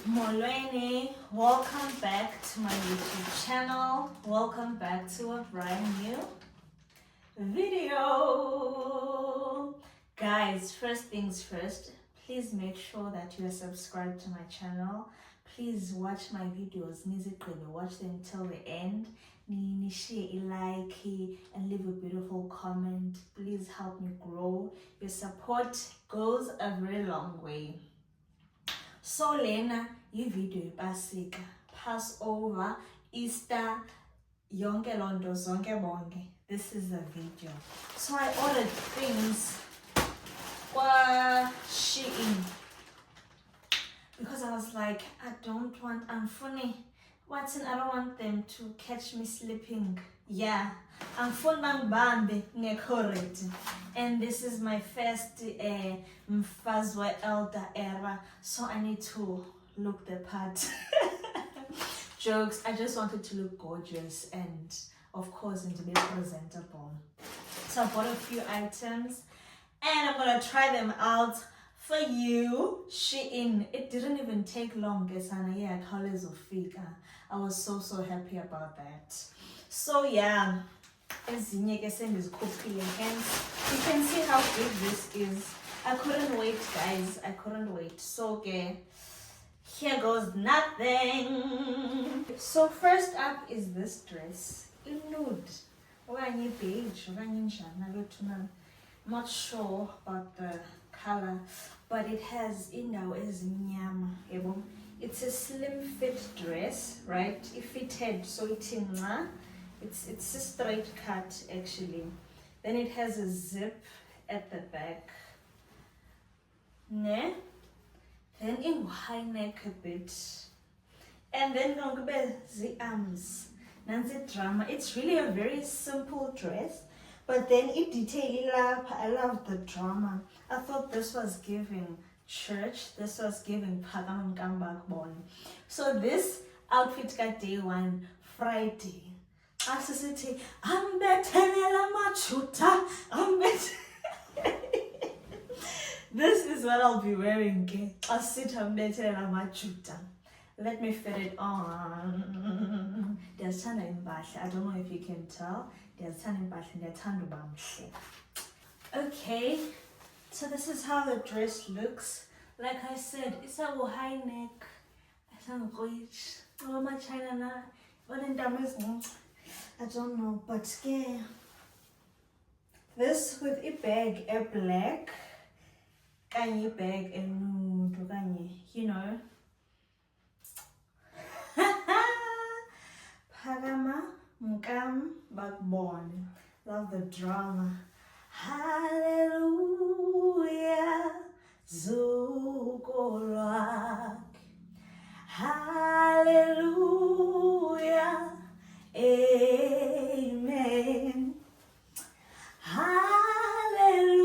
Molweni, welcome back to my YouTube channel. Welcome back to a brand new video. Guys, first things first, please make sure that you are subscribed to my channel. Please watch my videos, watch them till the end. Share a like and leave a beautiful comment. Please help me grow. Your support goes a very long way. So lena video pasika, Passover, Easter, yonke londo zonke bonke. This is the video. So I ordered things kwa Shein because I was like, I'm funny. I don't want them to catch me sleeping. Yeah, I'm funang bambe ngekorrect. And this is my first Mfazwe Elder era, so I need to look the part. Jokes, I just wanted to look gorgeous and of course and to be presentable. So I bought a few items and I'm gonna try them out for you. Shein, it didn't even take long, yeah, colors of figure. I was so happy about that. So yeah, as you can see, you can see how big this is. I couldn't wait, guys. I couldn't wait. So okay, here goes nothing. So first up is this dress in nude. Beige. I'm not sure about the color, but it has is nyama. It's a slim fit dress, right? It fitted, so it's a straight cut actually. Then it has a zip at the back. Ne? Then in high neck a bit. And then the arms. Nansi drama. It's really a very simple dress, but then it detail up. I love the drama. I thought this was giving church. This was giving Pagamam Gambak Bon. So this outfit got day one, Friday. Asisiti, I'm better machuta. I'm better. This is what I'll be wearing. I'll sit on better machuta. Let me fit it on. There's Tana in Bash. I don't know if you can tell. There's Tana in Bash and there's Tana Bamshi. Okay, so this is how the dress looks. Like I said, it's a high neck. It's a rich. Oh, my China na. What in damage? I don't know, but yeah. This with a bag, a black. Kanye bag and nude, you know. Pagama Mukam Backbone. Love the drama. Hallelujah. Zukolak. Hallelujah. Amen. Hallelujah.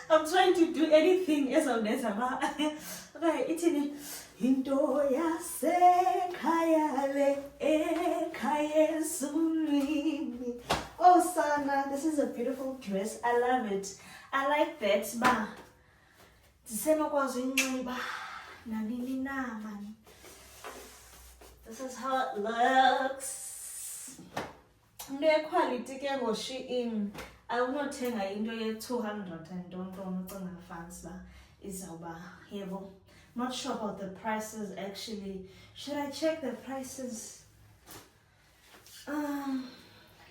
I'm trying to do anything as of this. Okay, it's in Hindoya Sekayale Ekayesuni. Oh, Sana, this is a beautiful dress. I love it. I like that. Ba. This is how it looks. The quality can go Shein. I will not tell you 200 and don't fancy is over here. Not sure about the prices actually. Should I check the prices?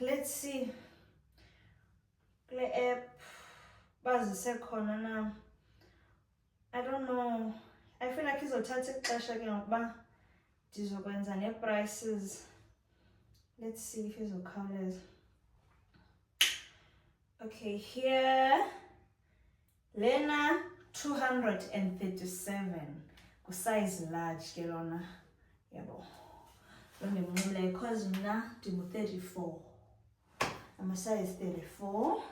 Let's see. Play app. I don't know. I feel like it's a tactic cash again, but these are going to prices. Let's see if it's colors. Okay, here Lena 237. Size large, Kelona. Yabo. Because now I'm 34. I'm a size 34.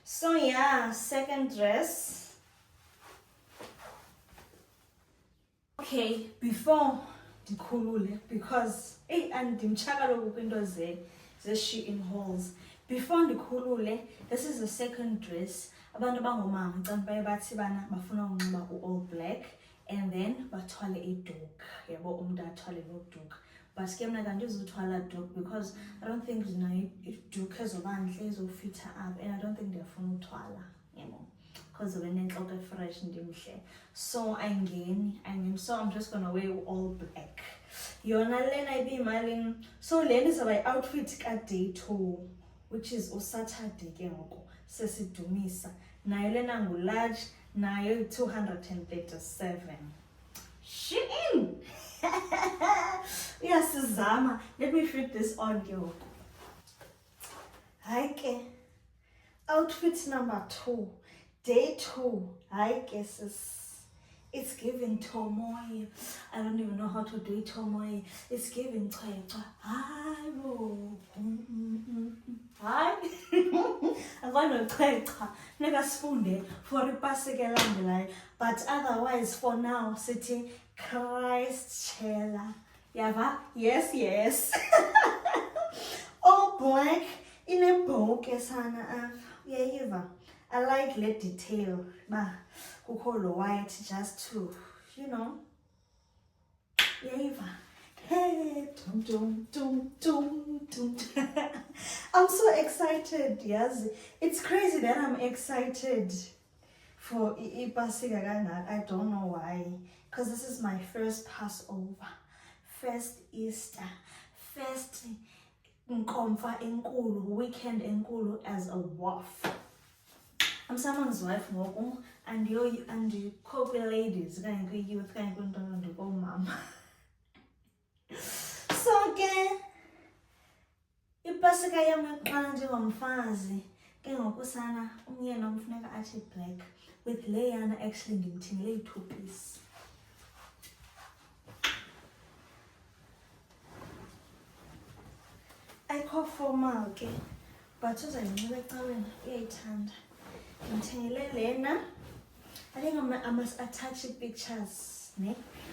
So yeah, second dress. Okay, before the kulule, because and the windows there, the Shein holes. Before the kulule, this is the second dress. Abantu bangomama ngicela baye bathi bana bafuna ukunxiba all black and then bathwale iduk, yabo umntu athwale lo duk. But ke mna kandizuthwala duk because I don't think iduk ezobantle ezofitha up, and I don't think ndiyafuna uthwala, yabo, because of nentloko fresh ndimhle. So ayingeni, so I'm just gonna wear all black. Yona lena ibimali, so lena is my outfit ka day 2, which is uSaturday ke ngoko sesidumisa. Nayo lena ngu-large, nayo 237. Shein! Iyasizama. Let me fit this on ke ngoko. Hayi ke, outfit number 2, day 2. Hayi ke sis. It's giving Tomoe. I don't even know how to do it, Tomoe. It's giving Chwecha. Hi. I'm going to Chwecha. Never spoon for a passing. But otherwise, for now, sitting Christ Chela. Yava? Yes. All black in a book. Yeah, I like the detail. Call white just to, hey, I'm so excited, yes. It's crazy that I'm excited for Ipasiga. I don't know why, because this is my first Passover, first Easter, first Nkomfa Enkulu, weekend Enkulu as a wife. I'm someone's wife, and you copy ladies, kind of youth, kind of go mom. So again, ipasika yami yokuqala njengomfazi ke ngokusana umyeni omfuneka athi black with layana actually ngimthengele i-2-piece. Ayikho formal ke, but uzayinxiba ecaweni uyayithanda. Ngimthengele lena. I think I must attach pictures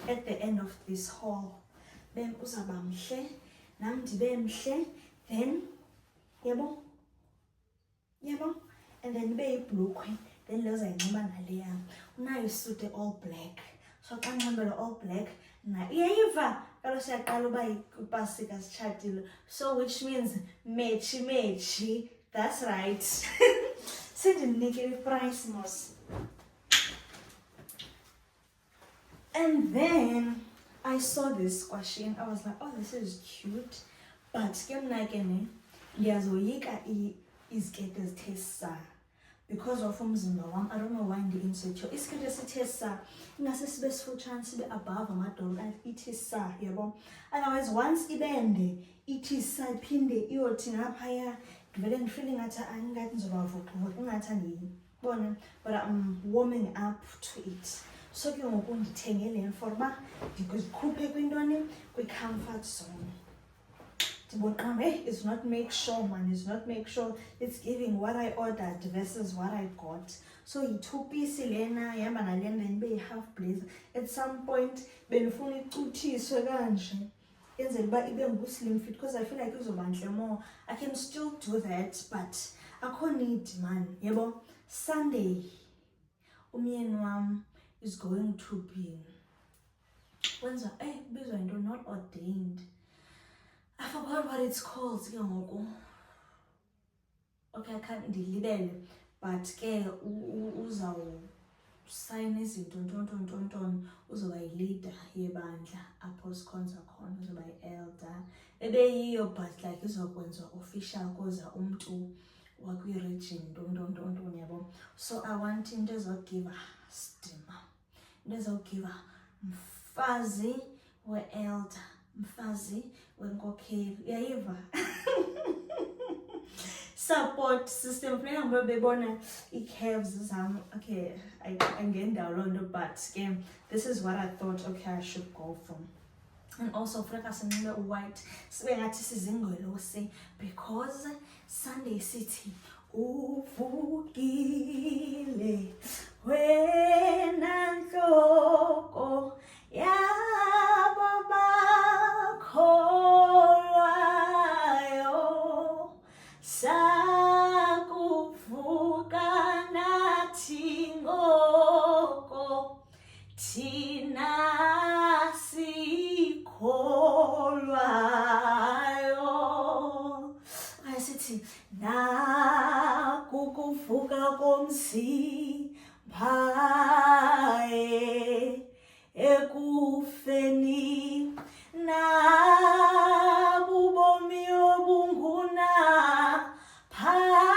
at the end of this haul. Then uzaba mhle, nam ndibe mhle, then yabo, and then be ibhlukhwe, then leyo uzayinxiba naleya. Unayo isuit all black, so xa nginxibele all black na iyayiva kaloku siyaqala uba ipasika sitshatile, so which means mechi, that's right. Sendinike price mos. And then I saw this squashing. I was like, oh, this is cute. But ke mna ke ne ndiyazoyika izikete ezithe sa because of umzimba wam. I don't know why ndi-insecure. Isikete esithe sa ingase sibe sifutshane, sibe above amadolo, ithi sa, yabo. Otherwise, once ibende ithi sa iphinde iyothi ngaphaya, ndivele ndifile ngathi angathi ndizobavuxuvuxa ingathi andiyibone, but I'm warming up to it. So ke ngoku ndithengele for uba ndikhuphe kwintoni, kwi-comfort zone. It's not make sure, man. It's not make sure. It's giving what I ordered versus what I got. So yi-2-piece lena yamba nalena then be half blazer. At some point benifuna icuthiswe kanje yenzela uba ibe ngu-slim fit, because I feel like izobantle more. I can still do that, but akho need, man. Yebo, Sunday umyeni wam is going to be wenza bizwa into not ordained. I forgot what it's called ke ngoku. Okay, I can't ndilibele, but ke uzawusayina izinto ntonton uzoba yi-leader yebandla apho sikhonza khona, uzoba yi-elder ebeyiyo, but like izokwenziwa official koza umntu wakwi-region ntonton yabo. So I want into ezogiva stima, into ezogiva mfazi we-elder, mfazi wenkokheli, uyayiva? Support system funeka ngoba bebona i-curves zam. Okay, angendawo loo nto, but ke this is what I thought, okay, I should go for. And also funeka sinxibe white, sibe ngathi sizingelosi, because Sunday City uvukile wena nhloko yabo bakholwayo, sakuvuka nathi ngoko thina umsi bhae ekufeni nabubomi obunguna phakatheane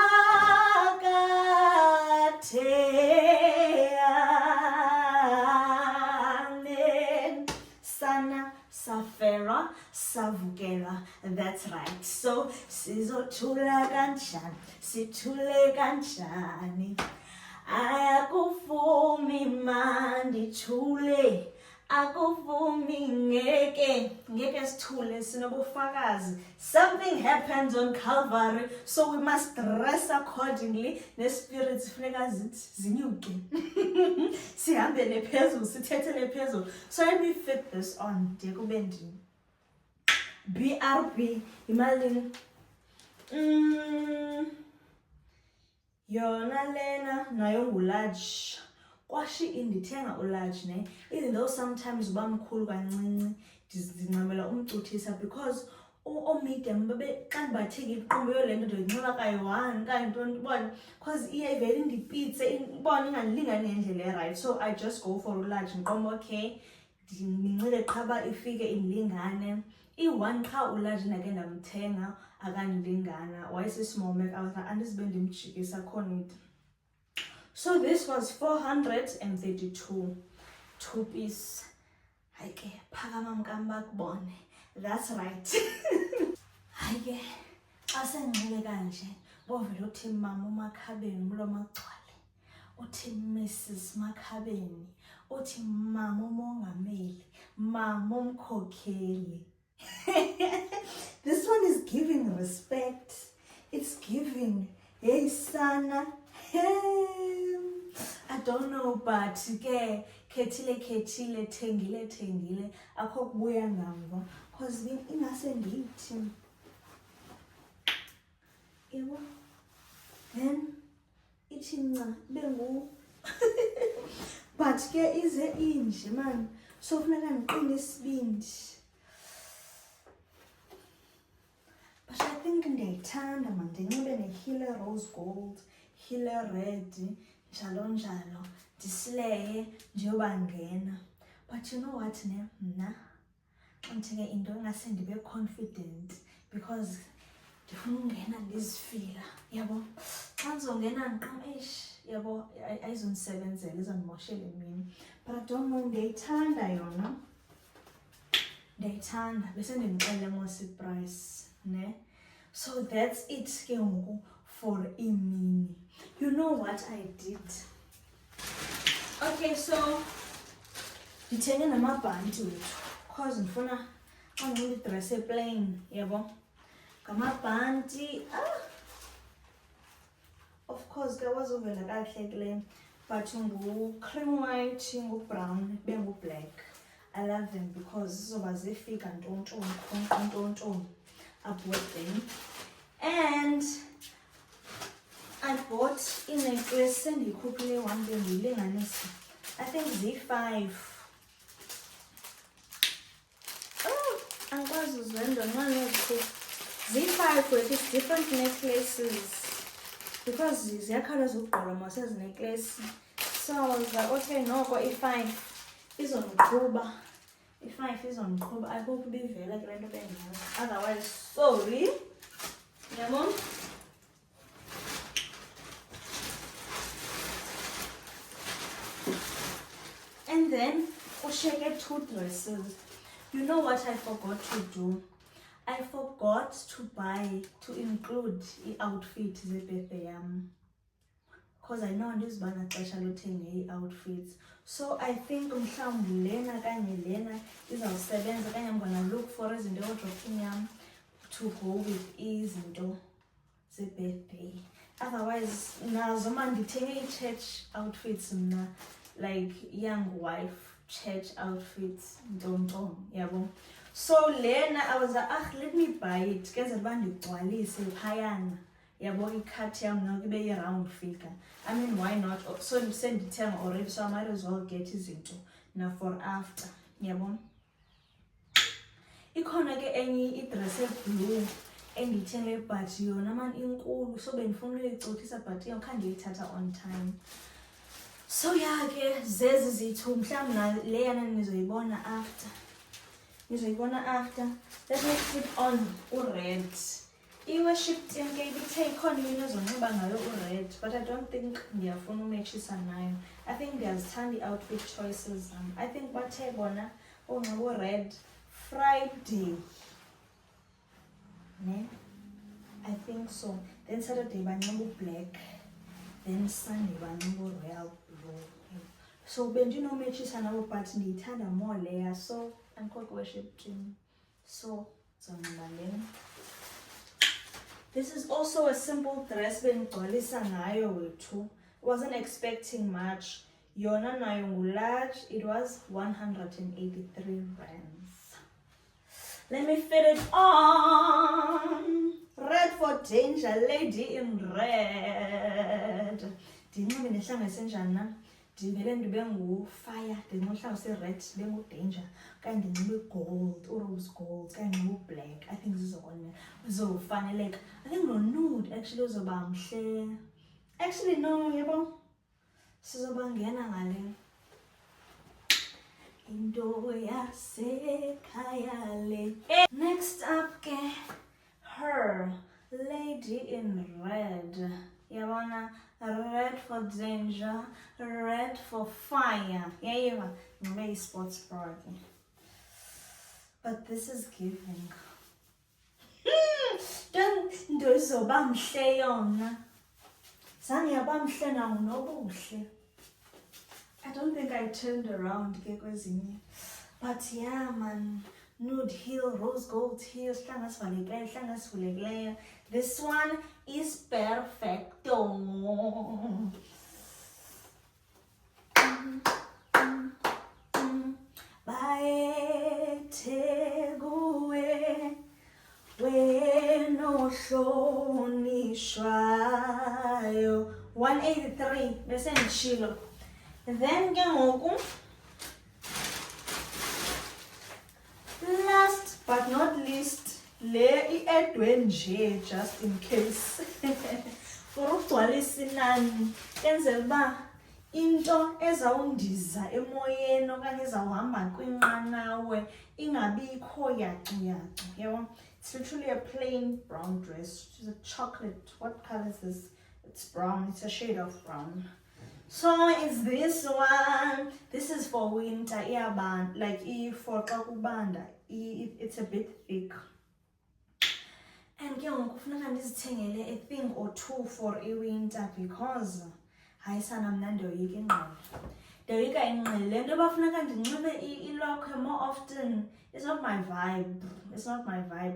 sana safera savukela. That's right. So sizothula kanjani, sithule kanjani, akuvumi mandithule, akuvumi ngeke sithule, sinobufakazi. Something happens on Calvary, so we must dress accordingly. The spirits funeka zinyuke sihambele phezulu, sithethele phezulu. So let me fit this on. BRB imalini yona lena nayo ngularge. Kwashi indithenga ularge ne, even though sometimes uba mkhulu kancinci ndizincamela umcuthisa, because medium babe xa ndibatheka iqumbu yo le nto ndiyinxiba kayi-1 kayi-20 ubona, because iye ivele indipitse ibona ingandilingani ngendlela erayithi. So I just go for ularge, ndiqomba okay ndinxibe qha uba ifike indilingane. I-1 qha ularge ndake ndamthenga akandilingana, wayese-small Mac. I was like andizibe ndimjikisa khona it. So this was 432 2-piece. Hayi ke phakama mkamba bakubone. That's right. Hayi ke xa sendinxibe kanje bovele uthi mama uMakhabeni umlomo agcwale, uthi Mrs Makhabeni, uthi mama umongameli, mama umkhokheli. This one is giving respect. It's giving hey sana. Hey, I don't know, but ke khethile thengile akho kubuya ngamva, because ingase ndithi yebo then ithi nca bengu but ke ize inje man, so funeka ndiqine isibindi. But I think ndiyayithanda man, ndinxibe ne-Hile rose gold, Hile red, njalo njalo, ndisileye njengoba ngena. But you know what ne, mna xa ndithenge into ingase ndibe confident, because ndifuna ungena ndizifila, yabo. Xa ndizongena ndiqam yabo ayizondisebenzela, izondimoshela imini. But I don't know, ndiyayithanda yona, ndiyayithanda. Bese ndimxelele mos iprice ne. So that's it ke ngoku for imini. You know what I did? Okay, so ndithenge namabhanti wethu, because ndifuna anxibe idress eplain, yabo. Ngamabhanti of course ke wazovela kakuhle kule, but ngu-cream white, ngu-brown, bengu-black. I love them because zizoba zifika ntontoni I bought them. And I bought in a dress and you could play one day. I think Z5. Oh, I was random. Z5 with its different necklaces, because these are colors of Oromo says necklace. So I was like, okay, no, but E5 is on Kuba. E5 is on Kuba. I hope it be very like random. Otherwise, sorry. Lemon. And then we should get 2 dresses. You know what I forgot to do? I forgot to include the outfit zebirthday yam, because I know this bana xesha lothenga outfits. So I think mhlawumbi lena kanye lena izawusebenza, kanye I'm gonna look for izinto wardrobe yam to go with izinto zebirthday. Otherwise nazo mandithenge church outfits mna, like young wife church outfits, ntonto yabo. So lena I was like, let me buy it kenzela uba ndigcwalise phayana, yabo icut yam now ibe yi-round figure. I mean, why not? So sendithenga already, so I might as well get izinto now for after, yabo. Ikhona ke enye idress eblue endiyithengele but yona man inkulu so bendifuna uyicothisa but khange ndiyithatha on time. So yeah ke zezi zithu mhlawumbi leyana nizoyibona after. Let me put on red. I-worship team ke ibithe ikhona into ezonxiba ngayo red, but I don't think ndiyafuna umetshisa nayo. I think ndiyazithanda i-outfit choices zam. I think bathe bona unxiba red Friday. Ne? I think so. Then Saturday banxiba black. Then Sunday banxiba royal blue. So bendinometshisana nabo but ndiyithanda more leya, so I'm called worship team. So zonxiba. This is also a simple dress bendigcwalisa ngayo wethu. Wasn't expecting much. Yona nayo large. It was 183 rands. Let me fit it on. Red for danger, lady in red. Ndinxibe nehlanga esenjani na? Ndivele ndibe ngu-fire, ndinxibe se-red, ndibe ngu-danger. Kanti ndinxibe gold, rose gold, kanti ndinxibe black. I think zizofaneleka. I think nude actually uzoba mhle. Actually no, yebo. Sizoba ngena ngale. Into yasekhaya le. Next up ke, her, lady in red. Yabona, red for danger, red for fire. Yeah, very sports bra. But this is giving. Don't ndozoba mhle yona. Zange yaba mhle na unobuhle. I don't think I turned around ke kwezinye. But yeah man, nude heel, rose gold heel, hlanga sivulekileyo. This one is perfecto. Baethe kuwe wena ohlonishwayo. 183 bese ngishilo. Then ke ngoku, last but not least, le iedwe nje just in case. For ugcwalisa inani enzela uba into ezawundiza emoyeni okanye ezawuhamba kwinqanawe ingabikho yacu. Yabo, it's literally a plain brown dress. It's a chocolate. What color is this? It's brown. It's a shade of brown. So it's this one. This is for winter. Like for kakubanda. It's a bit thick. And ke ngoku kufuneka ndizithengele a thing or two for winter because hayi sana mna ndoyika ingqele. Ndoyika ingqele. Le nto bafuneka ndinxibe ilokhwe more often. It's not my vibe.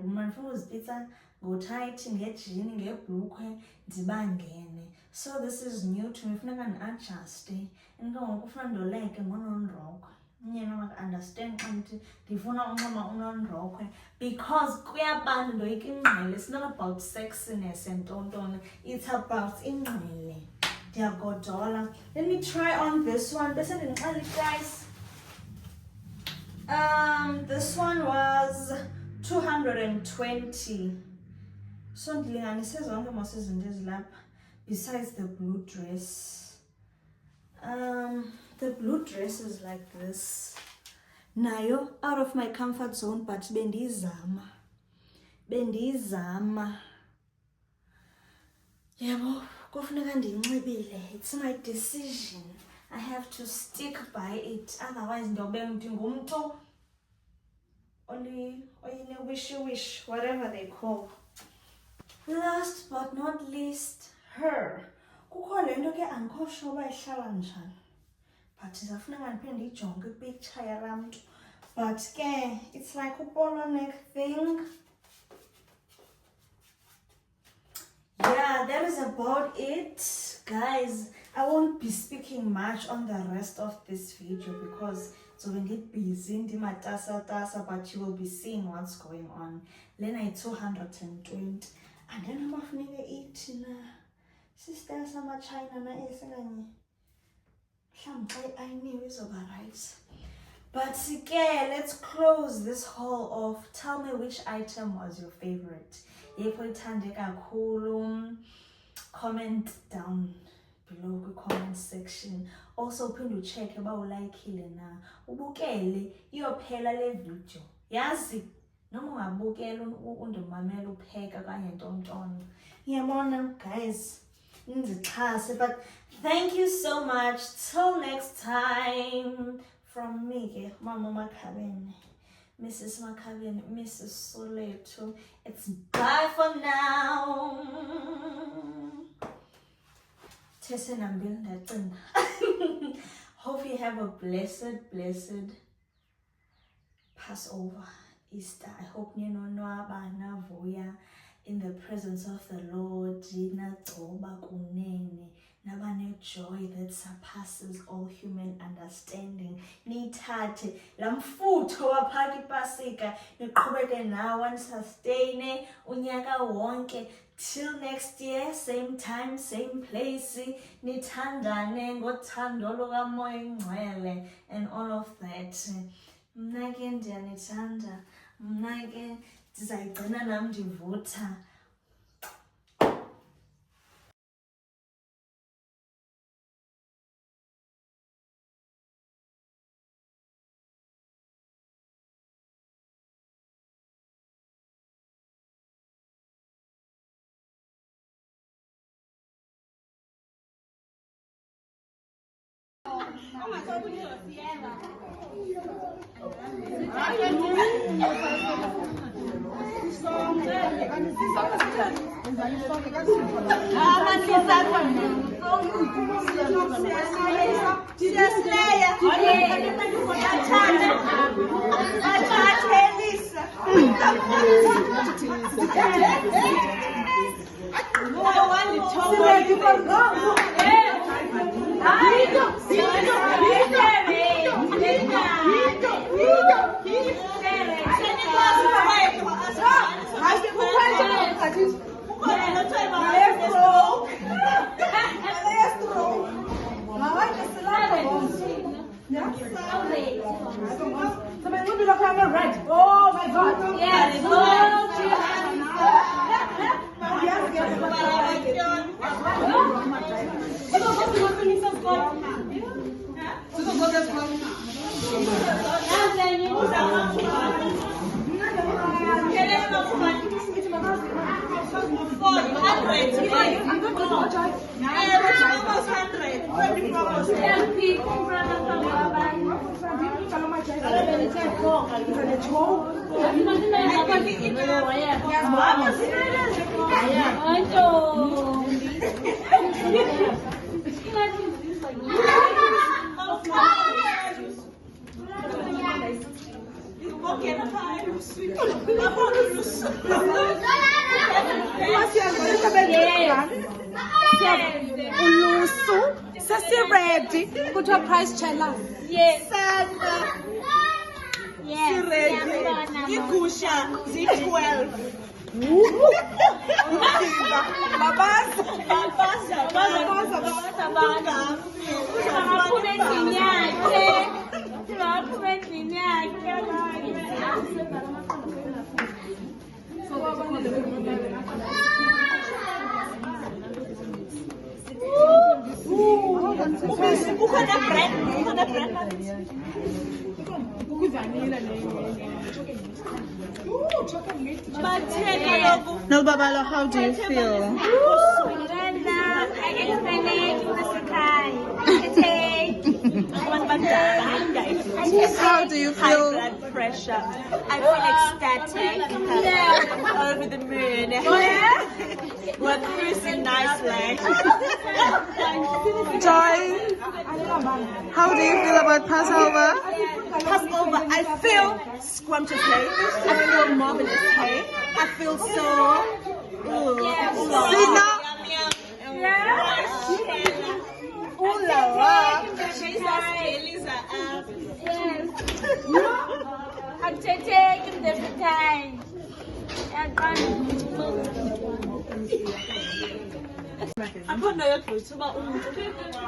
Mna ndifuna uzipitsa ngotight, ngejini, ngebhlukhwe, ndibangene. So this is new to me. Funeka ndi-adjuste. And ke ngoku ufuna ndoleke ngononrokhwe. Nyena maka-understand xa ndithi ndifuna uncoma unonrokhwe because kuyabanda ndoyika ingqele. It's not about sexiness and tontona. It's about ingqele. Ndiyagodola. Let me try on this one. Bese ndinixelela i-price. This one was 220. So ndilinganise zonke mos izinto ezilapha besides the blue dress. The blue dress is like this. Nayo out of my comfort zone, but bendizama. Yabo, kufuneka ndinxibile. It's my decision. I have to stick by it. Otherwise, ndobe ndingumntu only wish, whatever they call. Last but not least, her. Kukho le nto ke andikho sure uba ihlala njani. But izafuneka ndiphinde ndiyijonge ipicture yalaa mntu. But ke, it's like a polo neck thing. Yeah, that is about it. Guys, I won't be speaking much on the rest of this video because it's going to get busy, but you will be seeing what's going on. Lena 220. And then I'm off eating. Sister sama China na esenganye. Mhlawumbe I knew izoba right. But yeah, let's close this haul off. Tell me which item was your favorite. Comment down below the comment section. Also phinda check about ulikile na. Ubukele iyophela le video. Yazi noma ungabukela undimamela upheka kanye ntontona. Ngiyabona guys. But thank you so much. Till next time. From me, Mama Makabene, Mrs. Makabene, Mrs. Soleto. It's bye for now. Hope you have a blessed Passover, Easter. I hope you know in the presence of the Lord. Joy that surpasses all human understanding. Nithathe lamfutho waphaka ipasika niqhubeke nawo sustain unyaka wonke till next year, same time, same place. Nithandane ngothando lukaMoya Ingcwele and all of that. Mna ke ndiyanithanda, mna ke ndizayigcina nam ndivutha. Oh my God! Yes. Ready? Put your price channel. Yes. Yes. Igusha Z12. No, Babalo, how do you feel? How do you feel? High blood pressure. I feel ecstatic. Over the moon. We're cruising nicely. Joy, how do you feel about Passover? Passover, I feel scrumptiously. I feel marvelously. I feel so. Ooh la la. I'm taking the time.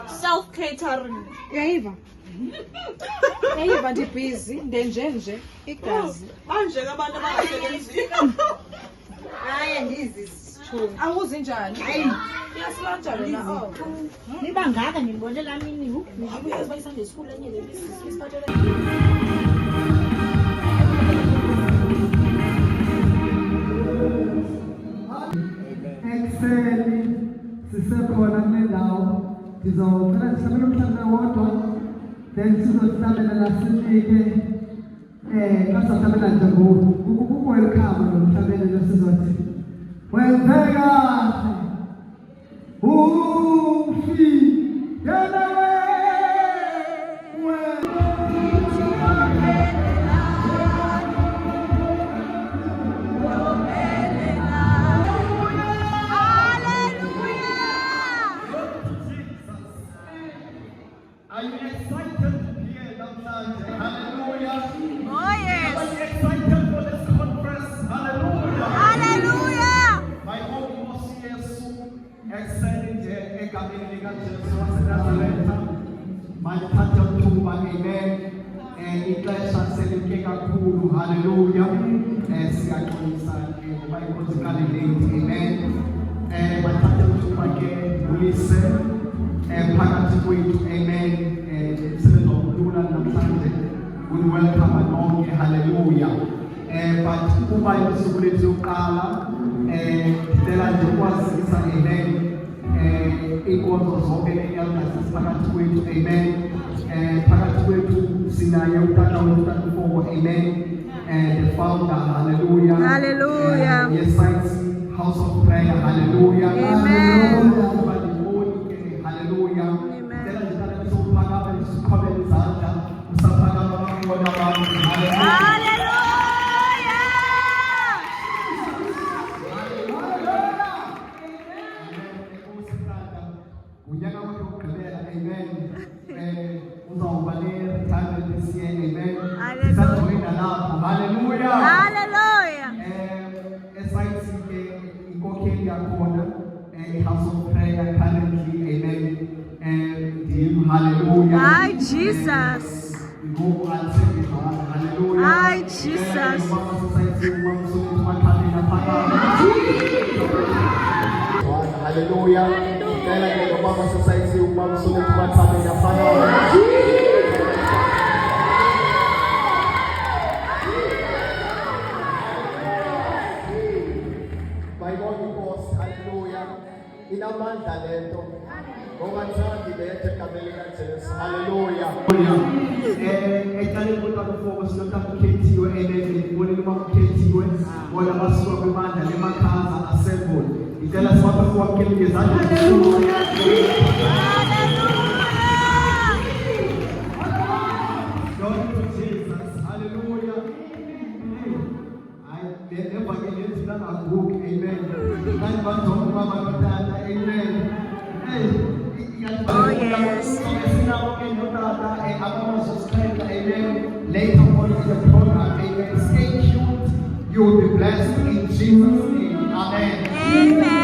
Self-catering. Yeah, Eva. Hey, bantu busy. Ndenje igazi. Manje abantu abangasebenzi. Hayi ndizisithunga. Awuzi njani? Hayi Iyasilontsha lona. Oh. niba ngaka nibone la mini hu. Uyazi bayisanda esikhulu enye le business isiphathele. Ekuseni sisekhona kule ndawo ngizocela ndihlabele umhlanga wodwa then sizohlabela nasinike xa sizohlabela nje welcome lo mhlabelelo sizothi wenzeka umfi Are you excited to be here namhlanje? Hallelujah. Oh yes. Are you excited for this conference? Hallelujah. Hallelujah. My own Nkosi Yesu ekuseni nje egameni likaJesu waseNazaretha. Malithatha ithuba, amen. Ixesha selimke kakhulu, hallelujah. Siyaxolisa ngoba inkonzo ikalelate, amen. Malithatha ithuba ke bulise phakathi kwethu, amen. Umsebenzi wokulula namhlanje welcome nonke, hallelujah. But kuba isuku lethu yokuqala ngicela nje ukwazisa, amen, inkonzo zonke ne-elders phakathi kwethu, amen. Phakathi kwethu sinaye utata wethu, utata Mfogo, amen, the founder, hallelujah. Hallelujah. Yes, House of Prayer, hallelujah. Amen. Hallelujah. Amen. Hallelujah. Hallelujah. House of Prayer currently, amen. Hallelujah. Hi, Jesus. Hallelujah. Hi, Jesus. Hallelujah. Hallelujah. Mama society, Mama society, my God, because hallelujah. Inamandla lento. Ngoba thandi bethe egameni likaJesu. Hallelujah. Eceleni kodwa kufoka sinothatha ukhethiwe bonile uma ukhethiwe bona basuka kwimandla lemakhaza assemble. Ngicela siwaphe kuwamkele ngezandla ezikhulu. Glory to Jesus. Hallelujah. Never again, it's not a book, amen. Amen. Oh, yes. Later on in the program, amen. Stay tuned. You will be blessed in Jesus' name. Amen. Amen.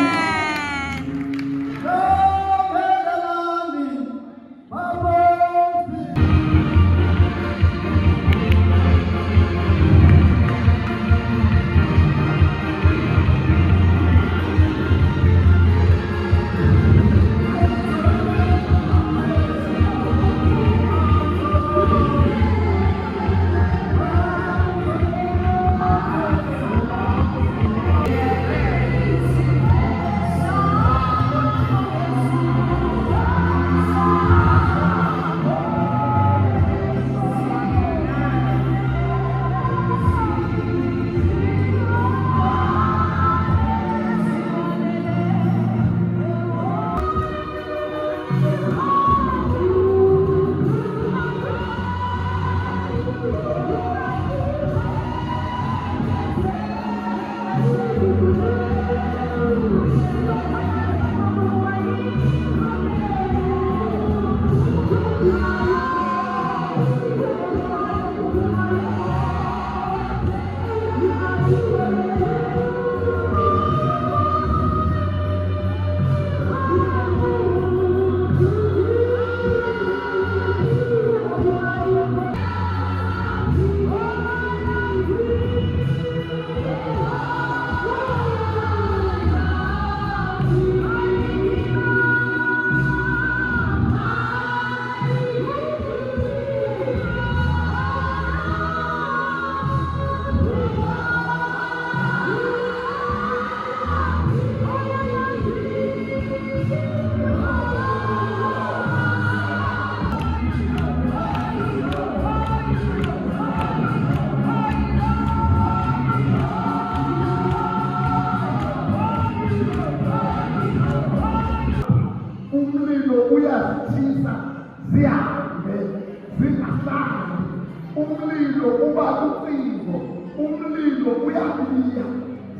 umlilo uyabiliya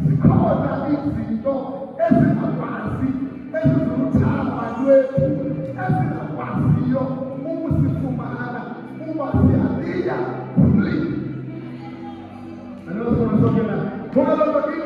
zikhona izinto ezingakwazi ezizothamba lwethu ezingakwaziyo ukusifumana uma siyaliya umlilo. Another one is talking about